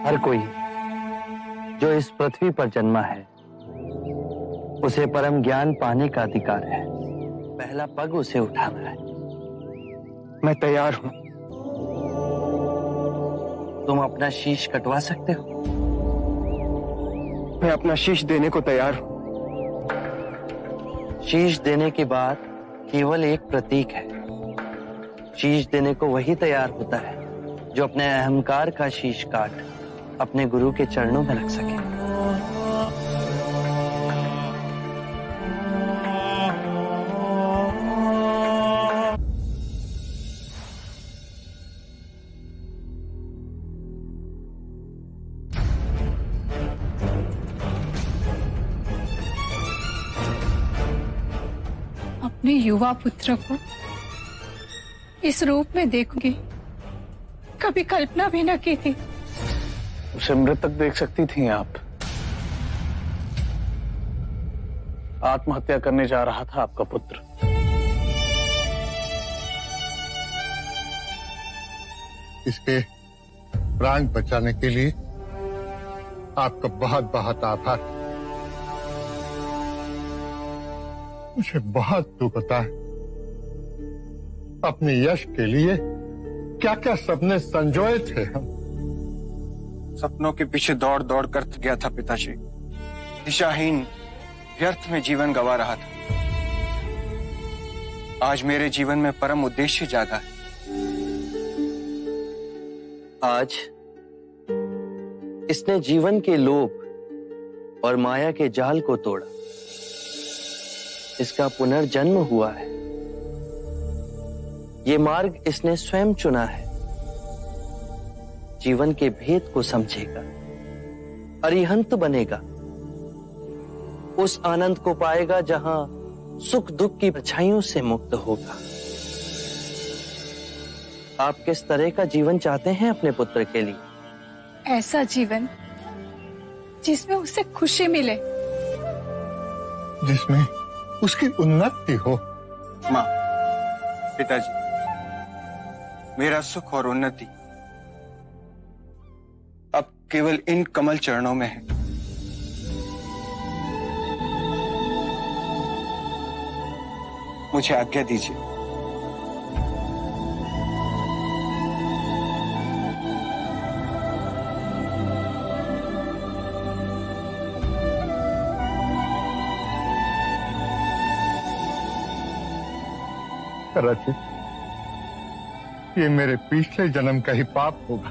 हर कोई जो इस पृथ्वी पर जन्मा है उसे परम ज्ञान पाने का अधिकार है। पहला पग उसे उठाना है। मैं तैयार हूं। तुम अपना शीश कटवा सकते हो? मैं अपना शीश देने को तैयार हूं। शीश देने की बात केवल एक प्रतीक है। शीश देने को वही तैयार होता है जो अपने अहंकार का शीश काट अपने गुरु के चरणों में रख सके। अपने युवा पुत्र को इस रूप में देखूंगी, कभी कल्पना भी न की थी। उसे मृतक देख सकती थी आप। आत्महत्या करने जा रहा था आपका पुत्र। इसके प्राण बचाने के लिए आपका बहुत बहुत आभार। मुझे बहुत दुख होता है। अपने यश के लिए क्या क्या सपने संजोए थे हम। सपनों के पीछे दौड़ दौड़ कर थक गया था पिताजी। दिशाहीन व्यर्थ में जीवन गंवा रहा था। आज मेरे जीवन में परम उद्देश्य जागा है। आज इसने जीवन के लोभ और माया के जाल को तोड़ा। इसका पुनर्जन्म हुआ है। ये मार्ग इसने स्वयं चुना है। जीवन के भेद को समझेगा, अरिहंत बनेगा, उस आनंद को पाएगा जहां सुख दुख की परछाइयों से मुक्त होगा। आप किस तरह का जीवन चाहते हैं अपने पुत्र के लिए? ऐसा जीवन जिसमें उसे खुशी मिले, जिसमें उसकी उन्नति हो। माँ, पिताजी, मेरा सुख और उन्नति अब केवल इन कमल चरणों में है। मुझे आज्ञा दीजिए। रचित, ये मेरे पिछले जन्म का ही पाप होगा।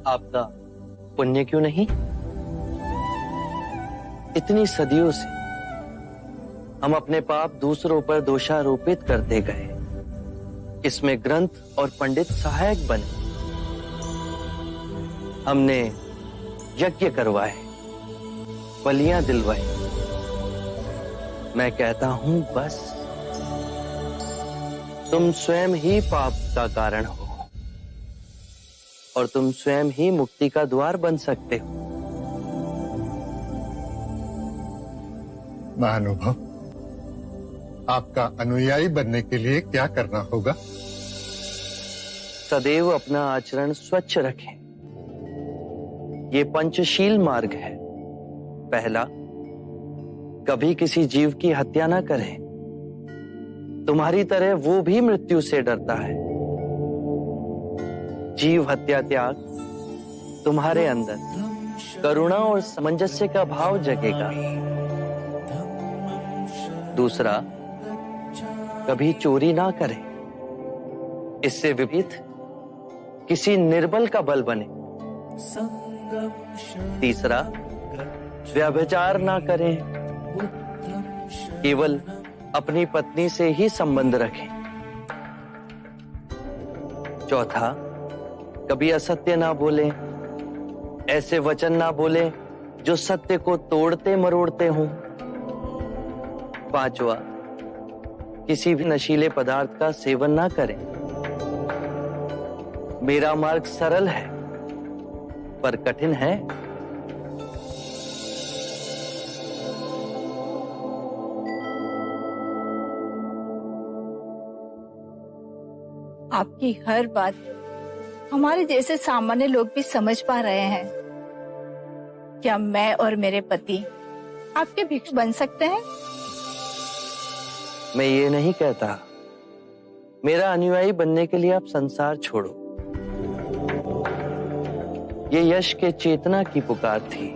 आपका पुण्य क्यों नहीं? इतनी सदियों से हम अपने पाप दूसरों पर दोषारोपित करते गए। इसमें ग्रंथ और पंडित सहायक बने। हमने यज्ञ करवाए, बलियां दिलवाई। मैं कहता हूं बस, तुम स्वयं ही पाप का कारण हो और तुम स्वयं ही मुक्ति का द्वार बन सकते हो। महानुभव, आपका अनुयायी बनने के लिए क्या करना होगा? सदैव अपना आचरण स्वच्छ रखें। ये पंचशील मार्ग है। पहला, कभी किसी जीव की हत्या ना करें। तुम्हारी तरह वो भी मृत्यु से डरता है। जीव हत्या त्याग तुम्हारे अंदर करुणा और सामंजस्य का भाव जगेगा। दूसरा, कभी चोरी ना करें। इससे विपरीत किसी निर्बल का बल बने। तीसरा, व्यभिचार ना करें। केवल अपनी पत्नी से ही संबंध रखें। चौथा, कभी असत्य ना बोलें। ऐसे वचन ना बोलें जो सत्य को तोड़ते मरोड़ते हों। पांचवा, किसी भी नशीले पदार्थ का सेवन ना करें। मेरा मार्ग सरल है पर कठिन है। आपकी हर बात हमारे जैसे सामान्य लोग भी समझ पा रहे हैं? क्या मैं और मेरे पति आपके भिक्षु बन सकते हैं? मैं ये नहीं कहता। मेरा अनुयायी बनने के लिए आप संसार छोड़ो। ये यश के चेतना की पुकार थी।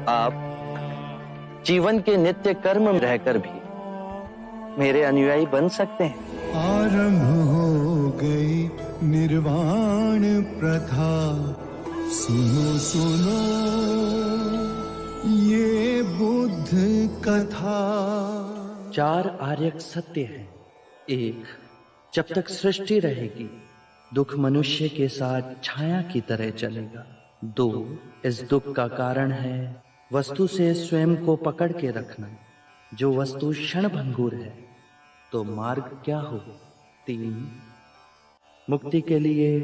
आप जीवन के नित्य कर्म में रहकर भी मेरे अनुयायी बन सकते हैं। आरंभ हो गई निर्वाण प्रथा, सुनो सुनो ये बुद्ध कथा। 4 आर्यक सत्य है। 1, जब तक सृष्टि रहेगी दुख मनुष्य के साथ छाया की तरह चलेगा। 2, इस दुख का कारण है वस्तु से स्वयं को पकड़ के रखना। जो वस्तु क्षणभंगुर है तो मार्ग क्या हो। 3, मुक्ति के लिए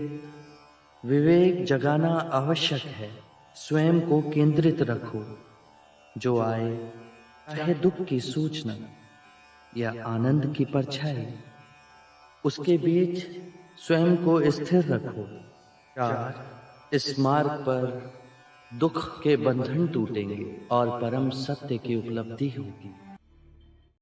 विवेक जगाना आवश्यक है। स्वयं को केंद्रित रखो। जो आए चाहे दुख की सूचना या आनंद की परछाई, उसके बीच स्वयं को स्थिर रखो। 4, इस मार्ग पर दुख के बंधन टूटेंगे और परम सत्य की उपलब्धि होगी।